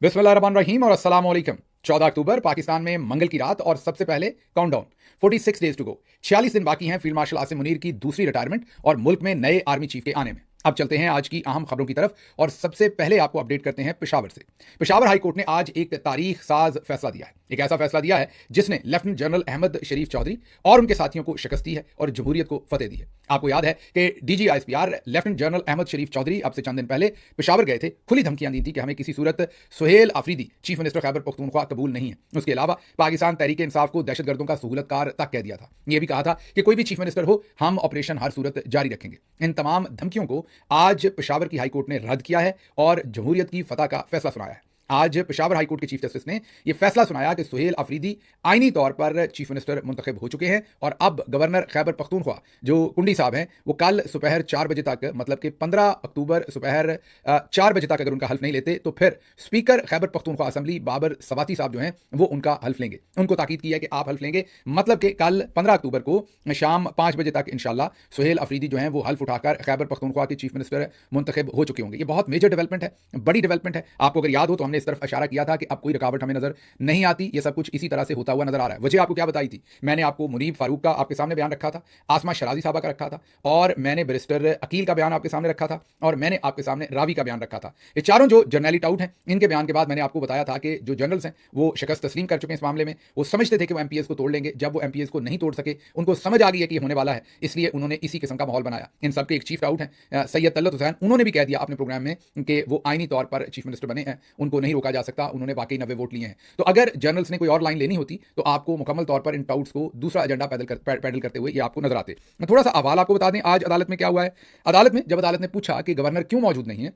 बिस्मिल्लाहिर्रहमानिर्रहीम और अस्सलाम वालेकुम। 14 अक्टूबर पाकिस्तान में मंगल की रात और सबसे पहले काउंटडाउन 46 डेज टू गो। 46 दिन बाकी हैं फील्ड मार्शल आसिम मुनीर की दूसरी रिटायरमेंट और मुल्क में नए आर्मी चीफ के आने में। अब चलते हैं आज की अहम खबरों की तरफ और सबसे पहले आपको अपडेट करते हैं पेशावर से। पेशावर हाई कोर्ट ने आज एक तारीख साज फैसला दिया है। एक ऐसा फैसला दिया है जिसने लेफ्टिनेंट जनरल अहमद शरीफ चौधरी और उनके साथियों को शिकस्त दी है और जमहूरियत को फतेह दी है। आपको याद है कि DGISPR लेफ्टिनेंट जनरल अहमद शरीफ चौधरी अब से चंद दिन पहले पेशावर गए थे, खुली धमकियां दी थी कि हमें किसी सूरत सुहेल आफरीदी चीफ मिनिस्टर खैबर पख्तूनख्वा कबूल नहीं है। उसके अलावा पाकिस्तान तहरीक इंसाफ को दहशतगर्दों का सहूलतकार तक कह दिया था। यह भी कहा था कि कोई भी चीफ मिनिस्टर हो, हम ऑपरेशन हर सूरत जारी रखेंगे। इन तमाम धमकियों को आज पेशावर की हाईकोर्ट ने रद्द किया है और जमहूरियत की फतह का फैसला सुनाया है। आज पेशावर हाईकोर्ट के चीफ जस्टिस ने यह फैसला सुनाया कि सुहेल अफरीदी आईनी तौर पर चीफ मिनिस्टर मुंतखब हो चुके हैं और अब गवर्नर खैबर पख्तूनख्वा जो कुंडी साहब हैं वो कल दोपहर 4 बजे तक, मतलब कि 15 अक्टूबर दोपहर 4 बजे तक अगर उनका हल्फ नहीं लेते तो फिर स्पीकर खैबर पख्तूनख्वा असेंबली बाबर सवाती साहब जो हैं वो उनका हल्फ लेंगे। उनको ताकीद किया है कि आप हल्फ लेंगे, मतलब कि कल 15 अक्टूबर को शाम 5 बजे तक इंशाल्लाह सुहेल अफरीदी जो हैं वो हल्फ उठाकर खैबर पख्तूनख्वा के चीफ मिनिस्टर मुंतखब हो चुके होंगे। ये बहुत मेजर डेवलपमेंट है, बड़ी डेवलपमेंट है। आपको अगर याद हो तो हमने इस तरफ इशारा किया था कि अब कोई रुकावट हमें नजर नहीं आती, ये सब कुछ इसी तरह से होता हुआ नजर आ रहा है। वजह आपको क्या बताई थी? मैंने आपको मुनीब फारूक का आपके सामने बयान रखा था, आसमा शराजी साहबा का रखा था और मैंने बैरिस्टर अकील का बयान आपके सामने रखा था और मैंने आपके सामने रावी का बयान रखा था। ये चारों जो जर्नैली टाउट हैं, इनके बयान के बाद मैंने आपको बताया था कि जो जनरल्स हैं वो शिकस्त तस्लीम कर चुके हैं इस मामले में। वो समझते थे कि वो MPS को तोड़ लेंगे। जब वो MPS को नहीं तोड़ सके, उनको समझ आ गई है कि होने वाला है, इसलिए उन्होंने इसी किस्म का माहौल बनाया। इन सबके एक चीफ टाउट हैं सैयद तल्लत हुसैन, उन्होंने भी कह दिया अपने प्रोग्राम में कि वो आईनी तौर पर चीफ मिनिस्टर बने हैं, उनको नहीं रोका जा सकता, उन्होंने वाकई 90 वोट लिए हैं। तो अगर जनरल्स ने कोई और लाइन लेनी होती तो आपको मुकम्मल तौर पर इन टाउट्स को दूसरा एजेंडा पैडल करते हुए ये आपको नजर आते। थोड़ा सा अहवाल आपको बता दें आज अदालत में क्या हुआ है। अदालत में जब अदालत ने पूछा कि गवर्नर क्यों मौजूद नहीं है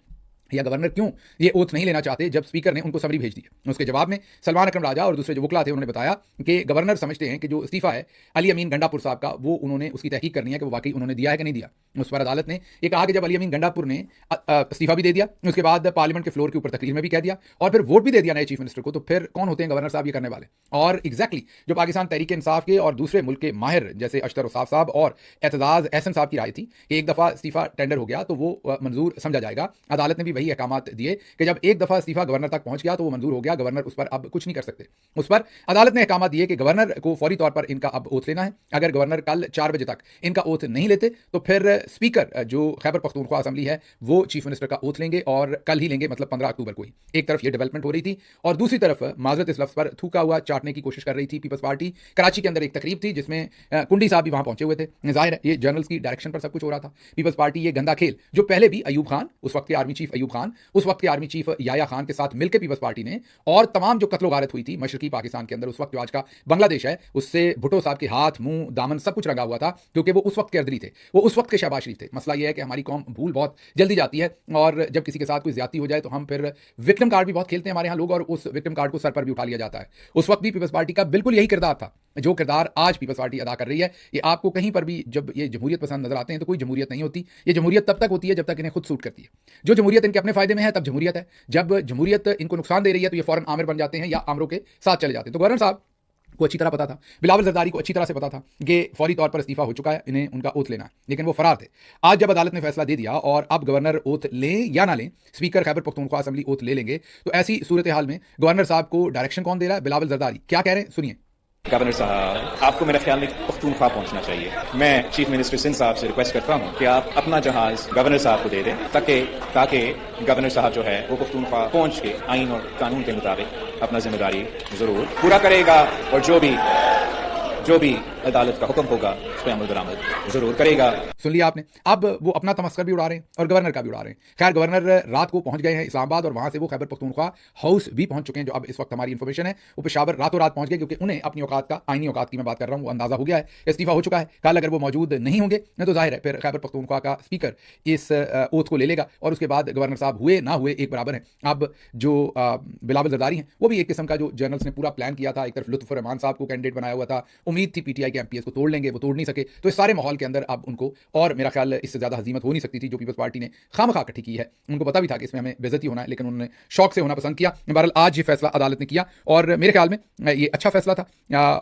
या गवर्नर क्यों ये ओथ नहीं लेना चाहते जब स्पीकर ने उनको समरी भेज दी, उसके जवाब में सलमान अकरम राजा और दूसरे जो वकला थे उन्होंने बताया कि गवर्नर समझते हैं कि जो इस्तीफा है अली अमीन गंडापुर साहब का, वो उन्होंने उसकी तहकीक करनी है कि वो वाकई उन्होंने दिया है कि नहीं दिया। उस पर अदालत ने यह कहा कि जब अली अमीन गंडापुर ने इस्तीफा भी दे दिया, उसके बाद पार्लियामेंट के फ्लोर के ऊपर तकरीर में भी कह दिया और फिर वोट भी दे दिया नए चीफ मिनिस्टर को, तो फिर कौन होते हैं गवर्नर साहब ये करने वाले? और एग्जैक्टली जो पाकिस्तान तहरीक इंसाफ के और दूसरे मुल्क के माहिर जैसे अशतर उसाफ साहब और एतजाज एहसन साहब की राय थी कि एक दफ़ा इस्तीफा टेंडर हो गया तो वो मंजूर समझा जाएगा। अदालत ने भी वही अहकाम दिए कि जब एक दफा इस्तीफा गवर्नर तक पहुंच गया तो वो मंजूर हो गया, गवर्नर उस पर अब कुछ नहीं कर सकते। उस पर अदालत ने अहकाम दिए कि गवर्नर को फौरी तौर पर इनका अब ओथ लेना है। अगर गवर्नर कल 4 बजे तक इनका ओथ नहीं लेते तो फिर स्पीकर जो खैबर पख्तूनख्वा असेंबली है वो चीफ मिनिस्टर का ओथ लेंगे और कल ही लेंगे, मतलब 15 अक्टूबर को ही। एक तरफ ये डेवलपमेंट हो रही थी और दूसरी तरफ माजरत इस लफ्ज़ पर थूका हुआ चाटने की कोशिश कर रही थी पीपल्स पार्टी। कराची के अंदर एक तकरीब थी जिसमें कुंडी साहब भी वहां पहुंचे हुए थे। जाहिर है ये जनरल्स की डायरेक्शन पर सब कुछ हो रहा था। पीपल्स पार्टी ये गंदा खेल जो पहले भी अयूब खान, उस वक्त के आर्मी चीफ अयूब खान, उस वक्त के आर्मी चीफ याया खान के साथ मिलकर पीपल्स पार्टी ने और तमाम जो कत्लो गारत हुई थी मशरकी पाकिस्तान के अंदर, उस वक्त जो आज का बांग्लादेश है उससे भुट्टो साहब के हाथ, मुंह, दामन सब कुछ रंगा हुआ था क्योंकि वो उस वक्त के अर्दली थे, वो उस वक्त के शहबाज शरीफ थे। मसला ये है कि हमारी कौम भूल बहुत जल्दी जाती है और जब किसी के साथ कोई ज्यादती हो जाए तो हम फिर विक्टिम कार्ड भी बहुत खेलते हैं हमारे यहाँ लोग और उस विक्टिम कार्ड को सर पर भी उठा लिया जाता है। उस वक्त भी पीपल्स पार्टी का बिल्कुल यही किरदार था जो किरदार आज पीपल्स पार्टी अदा कर रही है। ये आपको कहीं पर भी जब ये जमहूरियत पसंद नजर आते हैं तो कोई जमहूरियत नहीं होती। ये जमहूरियत तब तक होती है जब तक इन्हें खुद सूट करती है। जो जमहूरियत इनके अपने फायदे में है तब जमहूरियत है, जब जमहूरियत इनको नुकसान दे रही है तो ये फौरन आमिर बन जाते हैं या आमरों के साथ चले जाते हैं। तो गवर्नर साहब को अच्छी तरह पता था, बिलावल जरदारी को अच्छी तरह से पता था कि फौरी तौर पर इस्तीफा हो चुका है, इन्हें उनका ओथ लेना है, लेकिन वो फरार थे। आज जब अदालत ने फैसला दे दिया और अब गवर्नर ओथ लें या ना लें, speaker Khyber Pakhtunkhwa assembly oath ले लेंगे, तो ऐसी सूरत हाल में गवर्नर साहब को डायरेक्शन कौन दे रहा है? बिलावल जरदारी। क्या कह रहे हैं सुनिए। गवर्नर साहब, आपको मेरे ख्याल में पख्तूनख्वा पहुंचना चाहिए। मैं चीफ मिनिस्टर सिंध साहब से रिक्वेस्ट करता हूं कि आप अपना जहाज गवर्नर साहब को दे दें ताकि गवर्नर साहब जो है वो पख्तूनख्वा पहुंच के आइन और कानून के मुताबिक अपना जिम्मेदारी जरूर पूरा करेगा और जो भी अदालत का हुक्म होगा उस पर अमल दरामद जरूर करेगा। सुन लिया आपने। अब वो अपना तमस्कर भी उड़ा रहे हैं और गवर्नर का भी उड़ा रहे हैं। खैर, गवर्नर रात को पहुंच गए हैं इस्लामाबाद और वहां से वो खैबर पख्तूनख्वा हाउस भी पहुंच चुके हैं। जो अब इस वक्त हमारी इंफॉर्मेशन है वो पेशावर रातों रात पहुंच गए क्योंकि उन्हें अपनी औकात का, आईनी औकात की मैं बात कर रहा हूं, वो अंदाजा हो गया है, इस्तीफा हो चुका है। कल अगर वो मौजूद नहीं होंगे तो जाहिर है फिर खैबर पख्तूनख्वा का स्पीकर इस ओथ को ले लेगा और उसके बाद गवर्नर साहब हुए ना हुए एक बराबर है। अब जो बिलावल जरदारी हैं वो भी एक किस्म का जो जनरल्स ने पूरा प्लान किया था, एक तरफ लुत्फ रहमान साहब को कैंडिडेट बनाया हुआ था, उम्मीद थी PTI के MPS को तोड़ लेंगे, वो तोड़ नहीं सके। तो इस सारे माहौल के अंदर अब उनको, और मेरा ख्याल इससे ज्यादा हजीमत हो नहीं सकती थी जो पीपल्स पार्टी ने खामखा इकट्ठी की है। उनको पता भी था कि इसमें हमें बेइज्जती होना है, लेकिन उन्होंने शौक से होना पसंद किया। बहरहाल आज ये फैसला अदालत ने किया और मेरे ख्याल में ये अच्छा फैसला था।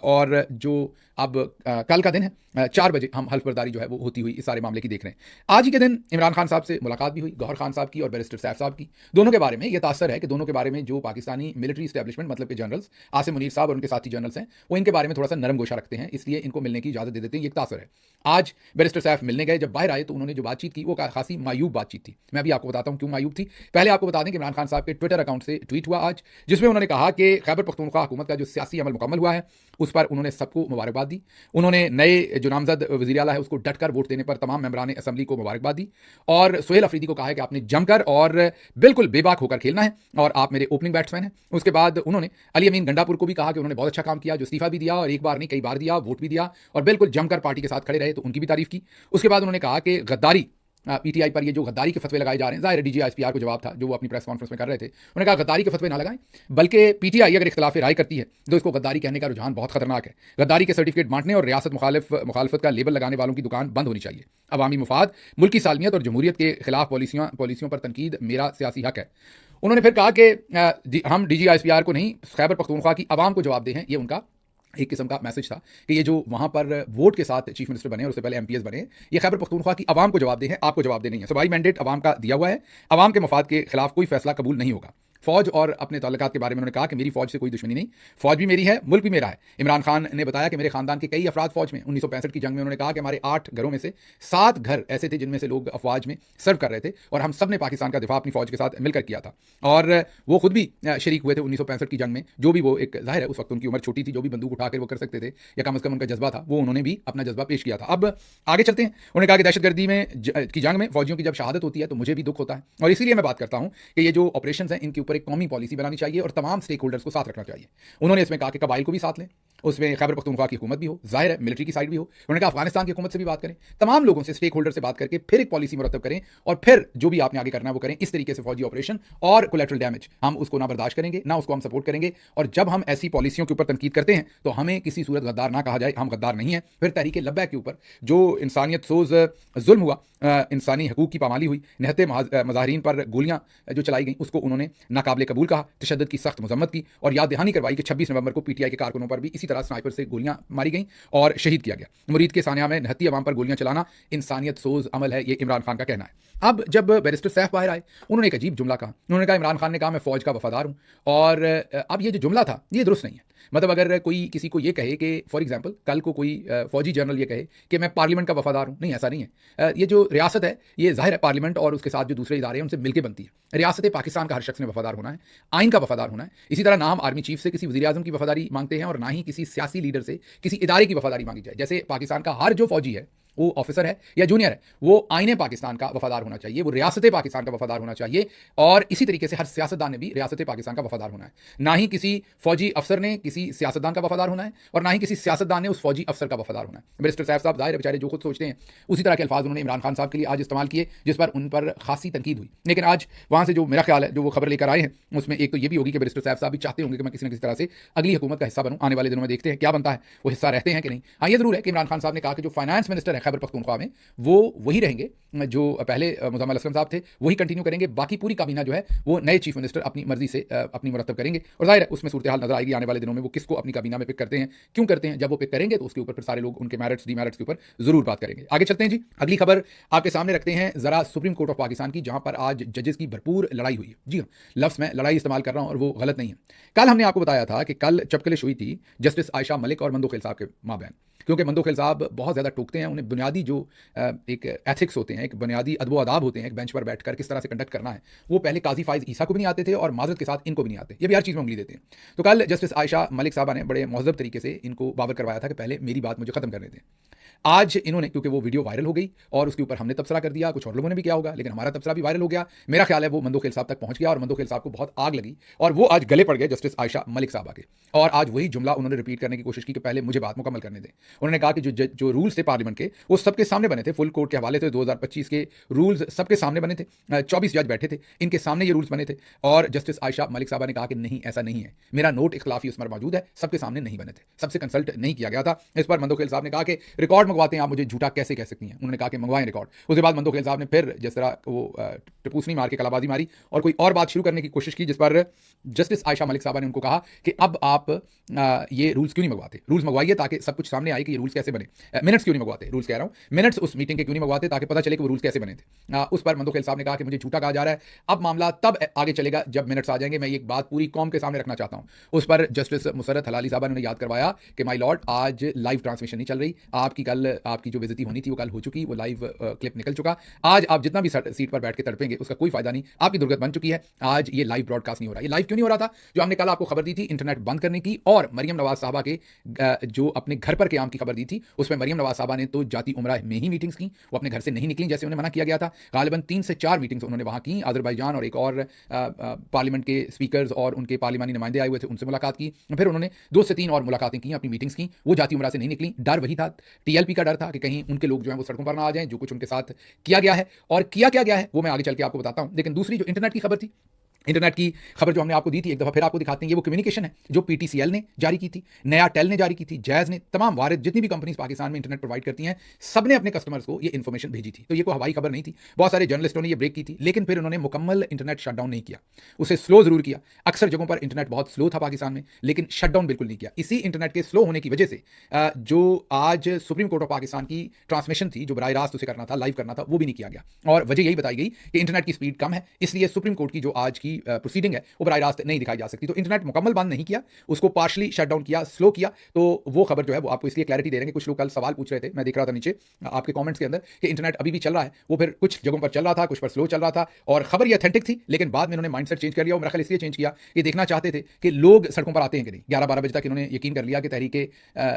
और जो अब कल का दिन है, 4 बजे हम हल्फबर्दारी जो है वो होती हुई इस सारे मामले की देख रहे हैं। आज ही के दिन इमरान खान साहब से मुलाकात भी हुई, गौहर खान साहब की और बैरिस्टर सैफ साहब की। दोनों के बारे में ये तासर है कि दोनों के बारे में जो पाकिस्तानी मिलिट्री इस्टेब्लिशमेंट मतलब के जनरल्स आसिम मुनीर साहब और उनके साथी जनरल्स हैं, वो इनके बारे में थोड़ा सा नरम गोशा रखते हैं, इसलिए इनको मिलने की इजाजत दे देते हैं। ये एक तासर है। आज बैरिस्टर सैफ मिलने गए, जब बाहर आए तो उन्होंने जो बातचीत की वो खासी मायूब बातचीत थी। मैं भी आपको बताता हूं क्यों मायूब थी। पहले आपको बता दें कि इमरान खान साहब के ट्विटर अकाउंट से ट्वीट हुआ आज, जिसमें उन्होंने कहा कि खैबर पख्तूनख्वा हुकूमत का जो सियासी अमल मुकम्मल हुआ है उस पर उन्होंने सबको मुबारकबाद दी। उन्होंने नए जो नामजद वज़ीर आला है उसको डटकर वोट देने पर तमाम मेंबरान असम्बली को मुबारकबाद दी और सुहेल अफरीदी को कहा है कि आपने जमकर और बिल्कुल बेबाक होकर खेलना है और आप मेरे ओपनिंग बैट्समैन हैं। उसके बाद उन्होंने अली अमीन गंडापुर को भी कहा कि उन्होंने बहुत अच्छा काम किया, जो इस्तीफा भी दिया और एक बार नहीं कई बार दिया, वोट भी दिया और बिल्कुल जमकर पार्टी के साथ खड़े रहे, तो उनकी भी तारीफ की। उसके बाद उन्होंने कहा कि गद्दारी पीटीआई पर ये जो गद्दारी के फतवे लगाए जा रहे हैं, ज़ाहिर डीजीआईएसपीआर को जवाब था जो वो अपनी प्रेस कॉन्फ्रेंस में कर रहे थे। उन्होंने कहा गद्दारी के फतवे ना लगाएं, बल्कि पीटीआई अगर इख्तिलाफ राय करती है तो इसको गद्दारी कहने का रुझान बहुत खतरनाक है। गद्दारी के सर्टिफिकेट बांटने और रियासत मुखालफत का लेबल लगाने वालों की दुकान बंद होनी चाहिए। अवामी मुफाद, मुल्की सालमियत और जमहूरियत के खिलाफ पॉलिसियों पर तनकीद मेरा सियासी हक है। उन्होंने फिर कहा कि हम डीजीआईएसपीआर को नहीं, खैबर पख्तूनख्वा की आवाम को जवाब दे हैं। ये उनका एक किस्म का मैसेज था कि ये जो वहाँ पर वोट के साथ चीफ मिनिस्टर बने और उससे पहले एमपीएस बने, ये खैबर पख्तूनख्वा की आवाम को जवाब दे हैं, आपको जवाब दे नहीं है। सूबाई मैंडेट आवाम का दिया हुआ है, आवाम के मफाद के खिलाफ कोई फैसला कबूल नहीं होगा। फौज और अपने ताल्लुकात के बारे में उन्होंने कहा कि मेरी फौज से कोई दुश्मनी नहीं, फौज भी मेरी है, मुल्क भी मेरा है। इमरान खान ने बताया कि मेरे खानदान के कई अफराद फौज में, 1965 की जंग में उन्होंने कहा कि हमारे 8 घरों में से 7 घर ऐसे थे जिनमें से लोग अफवाज में सर्व कर रहे थे और हम सब ने पाकिस्तान का दिफा अपनी फौज के साथ मिलकर किया था और वो खुद भी शरीक हुए थे 1965 की जंग में। जो भी वो एक जाहिर है उस वक्त उनकी उम्र छोटी थी, जो भी बंदूक उठाकर वो कर सकते थे या कम अज़ कम उनका जज्बा था, वो उन्होंने भी अपना जज्बा पेश किया था। अब आगे चलते हैं। उन्होंने कहा कि दहशतगर्दी की जंग में फौजियों की जब शहादत होती है तो मुझे भी दुख होता है और इसीलिए मैं बात करता हूं कि ये जो ऑपरेशन हैं इनके ऊपर एक कौमी पॉलिसी बनानी चाहिए और तमाम स्टेक होल्डर्स को साथ रखना चाहिए। उन्होंने इसमें कहा कि कबाइल को भी साथ लें, उसमें खैबर पख्तूनख्वा की हुकूमत भी हो, जाहिर है मिलिट्री की साइड भी हो। उन्होंने कहा अफगानिस्तान की हुकूमत से भी बात करें, तमाम लोगों से, स्टेक होल्डर से बात करके फिर एक पॉलिसी मुरतब करें और फिर जो भी आपने आगे करना है वो करें। इस तरीके से फौजी ऑपरेशन और कोलैटरल डैमेज हम उसको ना बर्दाश्त करेंगे, ना उसको हम सपोर्ट करेंगे। और जब हम ऐसी पॉलिसियों के ऊपर तनकीद करते हैं तो हमें किसी सूरत गद्दार ना कहा जाए, हम गद्दार नहीं है। फिर तहरीक लब्बैक के ऊपर जो इंसानियत सोज जुल्म हुआ, इंसानी हकूक की पामाली हुई, निहत्ते मज़ाहिरीन पर गोलियां जो चलाई गई उसको उन्होंने नाकाबिले कबूल कहा, तशद्दुद की सख्त मजम्मत की और याद दहानी करवाई कि 26 नवंबर को पीटीआई के कारकुनों पर भी इसी तरह स्नाइपर से गोलियां मारी गई और शहीद किया गया। मुरीद के सानिया में निहत्ती अवाम पर गोलियां चलाना इंसानियत सोज अमल है, ये इमरान खान का कहना है। अब जब बैरिस्टर सैफ बाहर आए उन्होंने एक अजीब जुमला कहा। उन्होंने कहा इमरान खान ने कहा मैं फौज का वफादार हूं और अब ये जो जुमला था ये दुरुस्त नहीं है। मतलब अगर कोई किसी को ये कहे कि फॉर एग्जांपल कल को कोई फौजी जनरल ये कहे कि मैं पार्लियामेंट का वफादार हूं, नहीं ऐसा नहीं है। ये जो रियासत है ये जाहिर है पार्लियामेंट और उसके साथ जो दूसरे इदारे हैं उनसे मिलकर बनती है। रियासत पाकिस्तान का हर शख्स ने वफादार होना है, आइन का वफादार होना है। इसी तरह ना हम आर्मी चीफ से किसी वज़ीर आज़म की वफादारी मांगते हैं और ना ही किसी सियासी लीडर से किसी इदारे की वफादारी मांगी जाए। जैसे पाकिस्तान का हर जो फौजी है वो ऑफिसर है या जूनियर है, वो आईने पाकिस्तान का वफादार होना चाहिए, वो रियासत पाकिस्तान का वफादार होना चाहिए और इसी तरीके से हर सियासतदान ने भी रियासत पाकिस्तान का वफादार होना है। ना ही किसी फौजी अफसर ने किसी सियासतदान का वफादार होना है और ना ही किसी सियासतदान ने उस फौजी अफसर का वफादार होना है। बैरिस्टर सैफ साहब जाहिर बेचारे जो खुद सोचते हैं उसी तरह के अल्फाज उन्होंने इमरान खान साहब के लिए आज इस्तेमाल किए, जिस पर उन पर खासी तनकीद हुई। लेकिन आज वहाँ से जो मेरा ख्याल है जो वो खबर लेकर आए हैं उसमें एक तो ये भी होगी कि बैरिस्टर सैफ साहब भी चाहते होंगे कि मैं किसी न किसी तरह से अगली हुकूमत का हिस्सा बनूं। आने वाले दिनों में देखते हैं क्या बनता है, वो हिस्सा रहते हैं कि नहीं। हाँ ये जरूर है कि इमरान खान साहब ने कहा कि जो फाइनेंस मिनिस्टर है खैबर पख्तूनख्वा में वो वही रहेंगे जो पहले मुज़म्मिल असलम साहब थे, वही कंटिन्यू करेंगे। बाकी पूरी काबीना जो है वो नए चीफ मिनिस्टर अपनी मर्जी से अपनी मुरतब करेंगे और जाहिर है उसमें सूरत हाल नजर आएगी आने वाले दिनों में वो किसको अपनी काबीना में पिक करते हैं, क्यों करते हैं। जब वो पिक करेंगे तो उसके ऊपर फिर सारे लोग उनके मेरिट्स डीमेरिट्स के ऊपर जरूर बात करेंगे। आगे चलते हैं जी, अगली खबर आपके सामने रखते हैं जरा सुप्रीम कोर्ट ऑफ पाकिस्तान की, जहां पर आज जजेस की भरपूर लड़ाई हुई है। जी हाँ, लफ्ज़ मैं लड़ाई इस्तेमाल कर रहा हूं और वो गलत नहीं है। कल हमने आपको बताया था कि कल चपकलिश हुई थी जस्टिस आयशा मलिक और मंदो खेल साहब के माबैन, क्योंकि मंदो खेल साहब बहुत ज़्यादा टोकते हैं। उन्हें बुनियादी जो एक एथिक्स होते हैं, एक बुनियादी अदब आदाब होते हैं, एक बेंच पर बैठकर किस तरह से कंडक्ट करना है, वो पहले काजी फाइज ईसा को भी नहीं आते थे और माजरत के साथ इनको भी नहीं आते। ये भी हर चीज़ में उंगली देते हैं। तो कल जस्टिस आयशा मलिक साहबा ने बड़े महज़ब तरीके से इनको बावर करवाया था कि पहले मेरी बात मुझे ख़त्म करने दें। आज इन्होंने, क्योंकि वो वीडियो वायरल हो गई और उसके ऊपर हमने तबसरा कर दिया, कुछ और लोगों ने भी किया होगा, लेकिन हमारा तबसरा भी वायरल हो गया। मेरा ख्याल है वो मंदो खेल साहब तक पहुंच गया और मंदो खेल साहब को बहुत आग लगी और वो आज गले पड़ गए जस्टिस आयशा मलिक साहबा के। और आज वही जुमला उन्होंने रिपीट करने की कोशिश की कि पहले मुझे बात मुकम्मल करने दें। उन्होंने कहा कि जो रूल्स थे पार्लियामेंट के वो सबके सामने बने थे, फुल कोर्ट के हवाले से 2025 के रूल्स सबके सामने बने थे, 24 जज बैठे थे, इनके सामने ये रूल्स बने थे। और जस्टिस आयशा मलिक साहबा ने कहा कि नहीं ऐसा नहीं है, मेरा नोट इख्तिलाफी उस पर मौजूद है, सबके सामने नहीं बने थे, सबसे कंसल्ट नहीं किया गया था। इस पर मंदो खेल साहब ने कहा कि रिकॉर्ड मंगवाते हैं आप, मुझे झूठा कैसे कह सकती हैं। उन्होंने कहा कि मंगवाएं रिकॉर्ड। उसके बाद मंदो खेल साहब ने फिर जिस तरह वो टपूसनी मार के कलाबाजी मारी और कोई और बात शुरू करने की कोशिश की, जिस पर जस्टिस आयशा मलिक साहबा ने उनको कहा कि अब आप ये रूल्स क्यों नहीं मंगवाते, रूल्स मंगवाइए ताकि सब कुछ सामने आए कि ये रूल्स कैसे बने, मिनट्स क्यों नहीं मंगवाते, रूल्स कह रहा हूँ, मिनट्स उस मीटिंग के क्यों नहीं मंगवाते ताकि पता चले कि वो रूल्स कैसे बने थे। उस पर मंदोखेल साहब ने कहा कि मुझे झूठा कहा जा रहा है। अब मामला तब आगे चलेगा जब मिनट्स आ जाएंगे। मैं एक बात पूरी कौम के सामने रखना चाहता हूँ। उस पर जस्टिस मुसर्रत हलाली साहब ने याद करवाया कि माय लॉर्ड, आज लाइव ट्रांसमिशन नहीं चल रही, आपकी जो बेइज्जती होनी थी वो कल हो चुकी, वो लाइव क्लिप निकल चुका। आज आप जितना भी सीट पर बैठ के तड़पेंगे उसका कोई फायदा नहीं, आपकी दुर्गत बन चुकी है। आज ये लाइव ब्रॉडकास्ट नहीं हो रहा। ये लाइव क्यों नहीं हो रहा था? जो हमने कल आपको खबर दी थी इंटरनेट बंद करने की, और मरियम नवाज साहबा के जो अपने घर पर क़याम की खबर दी थी, उसमें मरियम नवाज साहबा ने तो जाती उमरा में ही मीटिंग्स की, वो अपने घर से नहीं निकली जैसे उन्हें मना किया गया था। गालिबन 3 से 4 मीटिंग्स उन्होंने वहां की, अजरबैजान और एक और पार्लियामेंट के स्पीकर्स और उनके पार्लिमानी नुमाइंदे आए हुए थे, उनसे मुलाकात की। फिर उन्होंने 2 से 3 और मुलाकातें की, अपनी मीटिंग्स की। वो जाती उमरा से नहीं निकली। डर वही था, टीएलपी का डर था कि कहीं उनके लोग जो है वो सड़कों पर ना आ जाएं। जो कुछ उनके साथ किया गया है और किया क्या गया है वो मैं आगे चल के आपको बताता हूं। लेकिन दूसरी जो इंटरनेट की खबर थी, इंटरनेट की खबर जो हमने आपको दी थी, एक दफा फिर आपको दिखाते हैं। ये वो कम्युनिकेशन है जो पीटीसीएल ने जारी की थी, नया टेल ने जारी की थी, जैज ने, तमाम वारिद जितनी भी कंपनीज पाकिस्तान में इंटरनेट प्रोवाइड करती हैं, सबने अपने कस्टमर्स को ये इन्फॉर्मेशन भेजी थी। तो ये कोई हवाई खबर नहीं थी। बहुत सारे जर्नलिस्टों ने ये ब्रेक की थी, लेकिन फिर उन्होंने मुकम्मल इंटरनेट शटडाउन नहीं किया, उसे स्लो जरूर किया। अक्सर जगहों पर इंटरनेट बहुत स्लो था पाकिस्तान में, लेकिन शटडाउन बिल्कुल नहीं किया। इसी इंटरनेट के स्लो होने की वजह से जो आज सुप्रीम कोर्ट ऑफ पाकिस्तान की ट्रांसमिशन थी, जो बराह रास्त उसे करना था, लाइव करना था, वो भी नहीं किया गया। और वजह यही बताई गई कि इंटरनेट की स्पीड कम है, इसलिए सुप्रीम कोर्ट की जो आज की प्रोसीडिंग है वो बराह रास्त नहीं दिखाई जा सकती। तो इंटरनेट मुकम्मल बंद नहीं किया, उसको पार्शली शट डाउन किया, स्लो किया। तो वो खबर जो है वो आपको इसलिए क्लैरिटी दे रहे हैं। कुछ लोग कल सवाल पूछ रहे थे, मैं देख रहा था नीचे आपके कमेंट्स के अंदर, कि इंटरनेट अभी भी चल रहा है। वो फिर कुछ जगहों पर चल रहा था, कुछ पर स्लो चल रहा था, और खबर ये ऑथेंटिक थी, लेकिन बाद में इन्होंने माइंडसेट चेंज कर लिया। और मेरा ख्याल इसलिए चेंज किया कि देखना चाहते थे कि लोग सड़कों पर आते हैं कि नहीं। 11-12 बजे तक इन्होंने यकीन कर लिया कि तहरीके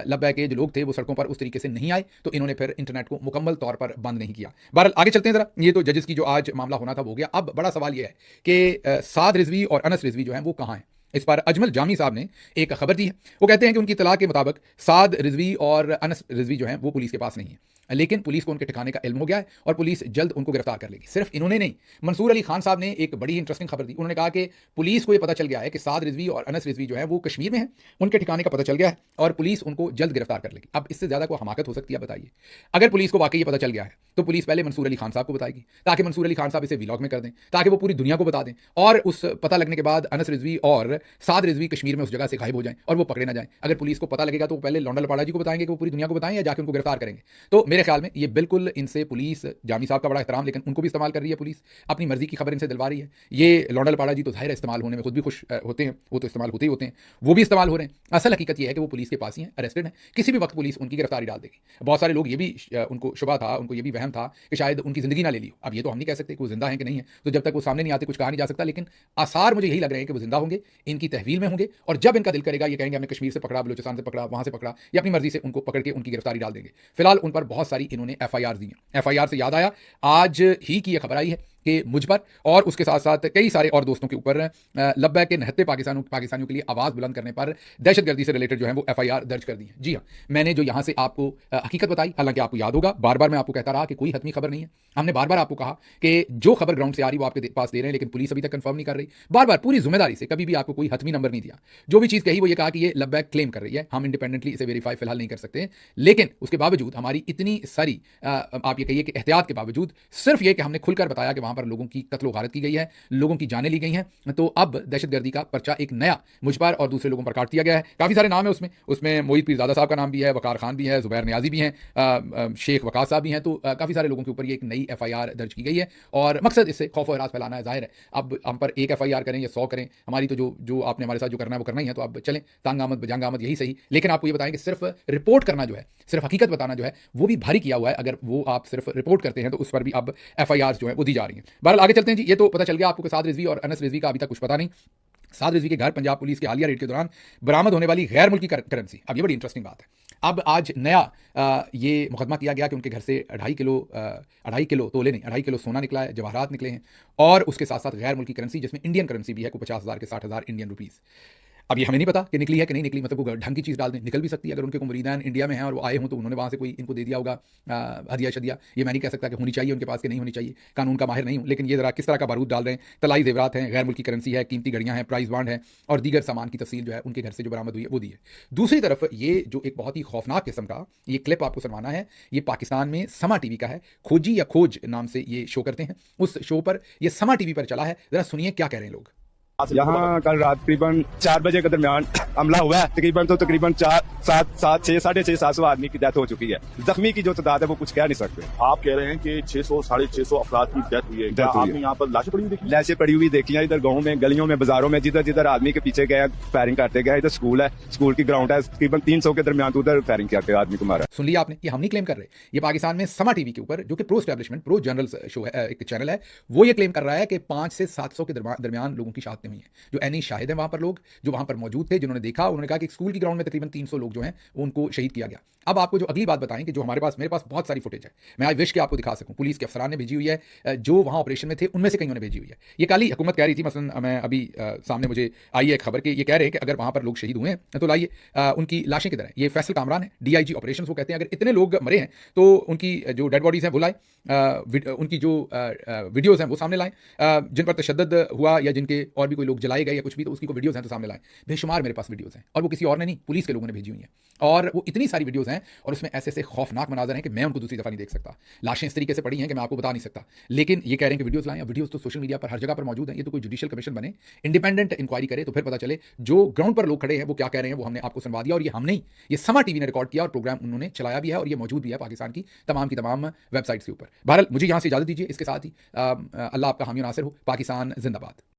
लब्बैक के जो लोग थे वो सड़कों पर उस तरीके से नहीं आए, तो इन्होंने फिर इंटरनेट को मुकम्मल तौर पर बंद नहीं किया। बहरहाल आगे चलते हैं जरा। ये तो जजेस की जो आज मामला होना था वो हो गया। अब बड़ा सवाल यह है कि साद रिजवी और अनस रिजवी जो है वो कहाँ हैं। इस पर अजमल जामी साहब ने एक खबर दी है। वो कहते हैं कि उनकी इत्तला के मुताबिक साद रिजवी और अनस रिजवी जो हैं वो पुलिस के पास नहीं है, लेकिन पुलिस को उनके ठिकाने का इल्म हो गया है और पुलिस जल्द उनको गिरफ्तार कर लेगी। सिर्फ इन्होंने नहीं, मंसूर अली खान साहब ने एक बड़ी इंटरेस्टिंग खबर दी। उन्होंने कहा कि पुलिस को यह पता चल गया है कि साद रिजवी और अनस रिजवी जो है वो कश्मीर में है, उनके ठिकाने का पता चल गया है और पुलिस उनको जल्द गिरफ्तार कर लेगी। अब इससे ज्यादा कोई हमाकत हो सकती है? बताइए। अगर पुलिस को वाकई ये पता चल गया है तो पुलिस पहले मंसूर अली खान साहब को बताएगी, ताकि मंसूर अली खान साहब इसे व्लॉग में कर दें, ताकि वो पूरी दुनिया को बता दें, और उस पता लगने के बाद अनस रिजवी और साद रिजवी कश्मीर में उस जगह से गायब हो जाएं और वो पकड़े ना जाएं। अगर पुलिस को पता लगेगा तो पहले लौंडा लपाड़ा जी को बताएंगे कि वो पूरी दुनिया को बताएं, या जाके उनको गिरफ्तार करेंगे। तो मेरे ख्याल में ये बिल्कुल इनसे पुलिस, जामी साहब का बड़ा एहतराम, लेकिन उनको भी इस्तेमाल कर रही है पुलिस, अपनी मर्जी की खबर इनसे दिलवा रही है। ये लौंडा लपाड़ा जी तो जाहिर है इस्तेमाल होने में खुद भी खुश होते हैं, वो तो इस्तेमाल होते ही होते हैं, वो भी इस्तेमाल हो रहे हैं। असल हकीकत यह है कि वो पुलिस के पास ही हैं, अरेस्टेड हैं, किसी भी वक्त पुलिस उनकी गिरफ्तारी डाल देगी। बहुत सारे लोग ये भी उनको शुबा था, उनको ये भी वहम था कि शायद उनकी जिंदगी ना ले ली। अब ये तो हम नहीं कह सकते कि वो जिंदा है कि नहीं है, तो जब तक वो सामने नहीं आते कुछ कहा नहीं जा सकता, लेकिन आसार मुझे यही लग रहे हैं कि वो जिंदा होंगे, इनकी तहवील में होंगे, और जब इनका दिल करेगा ये कहेंगे हमने कश्मीर से पकड़ा, बलूचिस्तान से पकड़ा, वहां से पकड़ा, या अपनी मर्जी से उनको पकड़ के उनकी गिरफ्तारी डाल देंगे। फिलहाल उन पर बहुत सारी इन्होंने एफआईआर दी हैं। एफआईआर से याद आया, आज ही की यह खबर आई है कि मुझ पर और उसके साथ साथ कई सारे और दोस्तों के ऊपर लब्बैक के नहत्ते पाकिस्तानियों के लिए आवाज़ बुलंद करने पर दहशतगर्दी से रिलेटेड जो है वो एफआईआर दर्ज कर दी है। जी हाँ, मैंने जो यहाँ से आपको हकीकत बताई, हालांकि आपको याद होगा बार बार मैं आपको कहता रहा कि कोई हतमी खबर नहीं है। हमने बार बार आपको कहा कि जो खबर ग्राउंड से आ रही वो आपके पास दे रहे हैं, लेकिन पुलिस अभी तक कंफर्म नहीं कर रही। बार बार पूरी जिम्मेदारी से कभी भी आपको कोई हतमी नंबर नहीं दिया। जो भी चीज़ कही वो ये कहा कि ये लब्बैक क्लेम कर रही है, हम इंडिपेंडेंटली इसे वेरीफाई फिलहाल नहीं कर सकते, लेकिन उसके बावजूद हमारी इतनी सारी आप ये कहिए कि एहतियात के बावजूद, सिर्फ ये कि हमने खुलकर बताया कि वहां पर लोगों की कत्ल गारत की गई है, लोगों की जानें ली गई हैं, तो अब दहशतगर्दी का पर्चा एक नया मुझ पर और दूसरे लोगों पर काट दिया गया है। काफ़ी सारे नाम है उसमें मोहित पीरजादा साहब का नाम भी है, वकार खान भी है, जुबैर नियाजी भी हैं, शेख वकास साहब भी हैं। तो काफ़ी सारे लोगों के ऊपर ये एक नई एफआईआर दर्ज की गई है और मकसद इससे खौफ और हरास फैलाना है। जाहिर है अब हम पर एक एफआईआर करें या 100 करें, हमारी तो जो आपने हमारे साथ जो करना है वो करना ही है, तो अब चलें तांग आमद बजांग आमद यही सही। लेकिन आपको ये बताएं कि सिर्फ रिपोर्ट करना जो है, सिर्फ हकीकत बताना जो है वो भी भारी किया हुआ है। अगर वो आप सिर्फ रिपोर्ट करते हैं तो उस पर भी अब एफआईआर जो है वो दी जा रही है। बहरहाल आगे चलते हैं जी। ये तो पता चल गया आपको कि साद रिजवी और अनस रिजवी का अभी तक कुछ पता नहीं। साद रिजवी के घर पंजाब पुलिस के हालिया रेड के दौरान बरामद होने वाली गैर मुल्की करेंसी, अब ये बड़ी इंटरेस्टिंग बात है। अब आज नया ये मुकदमा किया गया कि उनके घर से 2.5 किलो तोले नहीं 2.5 किलो सोना निकला है, जवाहरात निकले हैं, और उसके साथ साथ गैर मुल्की करेंसी जिसमें इंडियन करेंसी भी है, को 50,000 के 60,000 इंडियन रुपीज़। अब ये हमें नहीं पता कि निकली है कि नहीं निकली, मतलब वो ढंग की चीज़ डाल दें, निकल भी सकती है। अगर उनके कोई मुरीदान इंडिया में हैं और वो आए हों तो उन्होंने वहाँ से कोई इनको दे दिया होगा हदिया शदिया। ये मैं नहीं कह सकता कि होनी चाहिए उनके पास कि नहीं होनी चाहिए, कानून का माहिर नहीं हूँ, लेकिन ये ज़रा किस तरह का बारूद डाल रहे हैं। तलाई जेवरात हैं, गैर मुल्की करेंसी है, कीमती घड़ियाँ हैं, प्राइस बॉन्ड है, और दीगर सामान की तफसील जो है उनके घर से जो बरामद हुई है वो दी है। दूसरी तरफ ये जो एक बहुत ही खौफनाक किस्म का ये क्लिप आपको सुनवाना है, ये पाकिस्तान में समा टीवी का है, खोजी या खोज नाम से ये शो करते हैं, उस शो पर ये समा टीवी पर चला है। ज़रा सुनिए क्या कह रहे हैं लोग। यहाँ कल रात तकरीबन 4 बजे के दरमियान हमला हुआ है। तकरीबन 600 आदमी की डेथ हो चुकी है। जख्मी की जो तादाद है वो कुछ कह नहीं सकते। आप कह रहे हैं कि 600-650 अफराद की डेथ हुई है। क्या आपने यहाँ पर लाशें पड़ी हुई देखी? लाशें पड़ी हुई देखी हैं इधर गाँव में, गलियों में, बाजारों में, जिधर जिधर आदमी के पीछे गए फायरिंग करते गए। इधर स्कूल है, स्कूल की ग्राउंड है, तकरीबन 300 के दरमियान उधर फायरिंग करते आदमी को मारा। सुन लिया आपने, ये हम नहीं क्लेम कर रहे। ये पाकिस्तान में समा टीवी के ऊपर, जो कि pro establishment, pro general show है, एक चैनल है, वो ये क्लेम कर रहा है कि 5 से 700 के दरमियान लोगों की शहादतें हुई हैं। जो एनी शाहिद हैं वहां पर लोग, जो वहां पर मौजूद थे, जिन्होंने देखा, उन्होंने कहा कि स्कूल की ग्राउंड में तकरीबन 300 लोग जो हैं वो उनको शहीद किया गया। अब आपको जो अगली बात बताएं कि जो मेरे पास बहुत सारी फुटेज है, मैं आज विश के आपको दिखा सकूं, पुलिस के अफसरान ने भेजी हुई है, जो वहां ऑपरेशन में थे उनमें से कईयों ने भेजी हुई है। ये काली हुकूमत कह रही थी, मसलन मैं अभी सामने मुझे आई है एक खबर कि ये कह रहे हैं कि अगर वहां पर लोग शहीद हुए हैं तो लाइए उनकी लाशें किधर हैं। ये फैसल कामरान है, DIG ऑपरेशन वो कहते हैं, अगर इतने लोग मरे हैं तो उनकी जो डेड बॉडीज हैं वो लाएं, उनकी जो वीडियोज़ हैं वो सामने लाएं, जिन पर तशद्दुद हुआ या जिनके और भी कोई लोग जलाए गए या कुछ भी, तो उसकी कोई वीडियोज़ हैं तो सामने लाएं। बेशुमार मेरे पास वीडियोज़ हैं, और वो किसी और ने नहीं, पुलिस के लोगों ने भेजी हुई हैं, और वो इतनी सारी वीडियोज़ हैं और उसमें ऐसे ऐसे खौफनाक मनाजर हैं कि मैं उनको दूसरी दफ़ा नहीं देख सकता। लाशें इस तरीके से पड़ी हैं कि मैं आपको बता नहीं सकता, लेकिन ये कह रहे हैं कि वीडियोज़ लाएं। वीडियोज़ तो सोशल मीडिया पर हर जगह पर मौजूद हैं। ये तो कोई जुडिशियल कमीशन बने, इंडिपेंडेंट इंक्वायरी करे, तो फिर पता चले जो ग्राउंड पर लोग खड़े हैं वो क्या कह रहे हैं। वो हमने आपको सुनवा दिया, और ये हम नहीं, ये समा टीवी ने रिकॉर्ड किया और प्रोग्राम उन्होंने चलाया भी है, और ये मौजूद भी है पाकिस्तान की तमाम वेबसाइट्स के ऊपर। बहरहाल मुझे यहाँ से इजाज़त दीजिए, इसके साथ ही अल्लाह आपका हामी नासिर हो। पाकिस्तान जिंदाबाद।